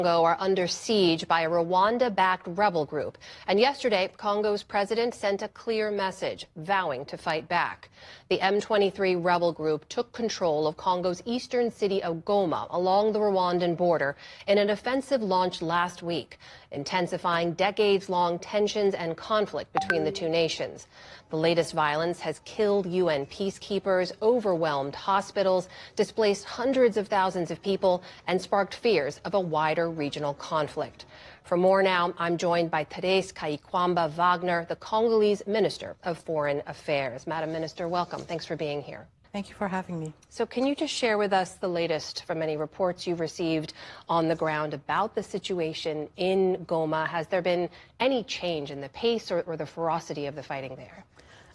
Congo are under siege by a Rwanda-backed rebel group. And yesterday, Congo's president sent a clear message, vowing to fight back. The M23 rebel group took control of Congo's eastern city of Goma along the Rwandan border in an offensive launched last week, intensifying decades-long tensions and conflict between the two nations. The latest violence has killed UN peacekeepers, overwhelmed hospitals, displaced hundreds of thousands of people, and sparked fears of a wider regional conflict. For more now, I'm joined by Therese Kayikwamba Wagner, the Congolese Minister of Foreign Affairs. Madam Minister, welcome. Thanks for being here. Thank you for having me. So can you just share with us the latest from any reports you've received on the ground about the situation in Goma? Has there been any change in the pace or the ferocity of the fighting there?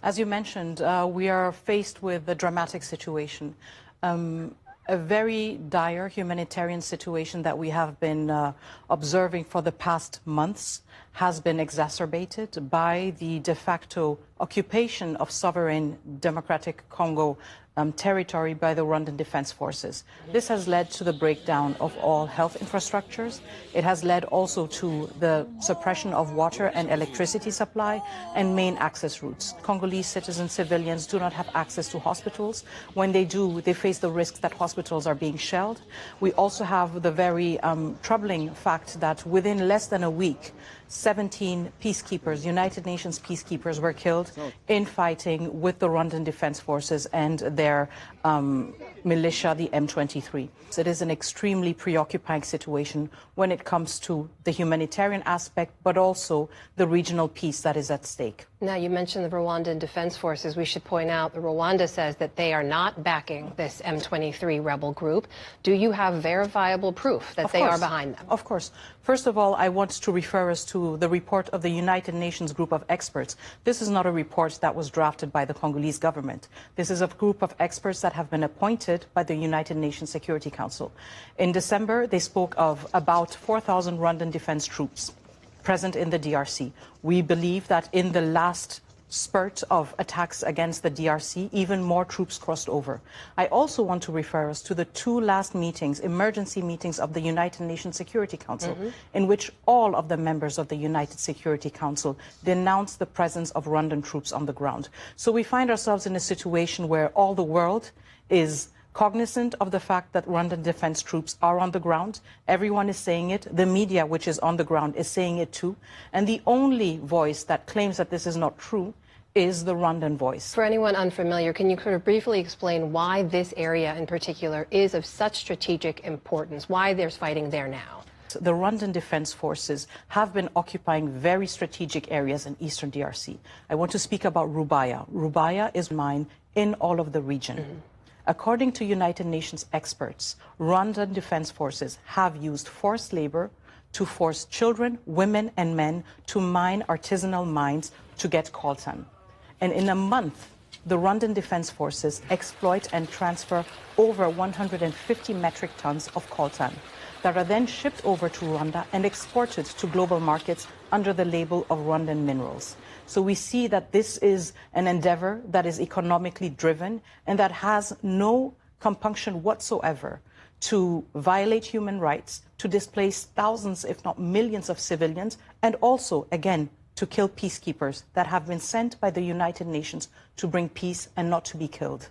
As you mentioned, we are faced with a dramatic situation. A very dire humanitarian situation that we have been observing for the past months has been exacerbated by the de facto occupation of sovereign Democratic Congo territory by the Rwandan Defense Forces. This has led to the breakdown of all health infrastructures. It has led also to the suppression of water and electricity supply and main access routes. Congolese citizens, civilians do not have access to hospitals. When they do, they face the risk that hospitals are being shelled. We also have the very troubling fact that within less than a week, 17 peacekeepers, United Nations peacekeepers, were killed in fighting with the Rwandan Defense Forces and their militia, the M23. It is an extremely preoccupying situation when it comes to the humanitarian aspect, but also the regional peace that is at stake. Now, you mentioned the Rwandan Defense Forces. We should point out that Rwanda says that they are not backing this M23 rebel group. Do you have verifiable proof that they are behind them? Of course. First of all, I want to refer us to the report of the United Nations group of experts. This is not a report that was drafted by the Congolese government. This is a group of experts that have been appointed by the United Nations Security Council. In December, they spoke of about 4,000 Rwandan defense troops present in the DRC. We believe that in the last spurt of attacks against the DRC, even more troops crossed over. I also want to refer us to the two last meetings, emergency meetings of the United Nations Security Council, in which all of the members of the United Security Council denounced the presence of Rwandan troops on the ground. So we find ourselves in a situation where all the world is cognizant of the fact that Rwandan defense troops are on the ground. Everyone is saying it. The media, which is on the ground, is saying it too. And the only voice that claims that this is not true is the Rwandan voice. For anyone unfamiliar, can you sort of briefly explain why this area in particular is of such strategic importance, why there's fighting there now? The Rwandan Defense Forces have been occupying very strategic areas in eastern DRC. I want to speak about Rubaya. Rubaya is mine in all of the region. According to United Nations experts, Rwandan Defense Forces have used forced labor to force children, women, and men to mine artisanal mines to get coltan. And in a month, the Rwandan Defense Forces exploit and transfer over 150 metric tons of coltan that are then shipped over to Rwanda and exported to global markets under the label of Rwandan minerals. So we see that this is an endeavor that is economically driven and that has no compunction whatsoever to violate human rights, to displace thousands, if not millions of civilians, and also, again, to kill peacekeepers that have been sent by the United Nations to bring peace and not to be killed.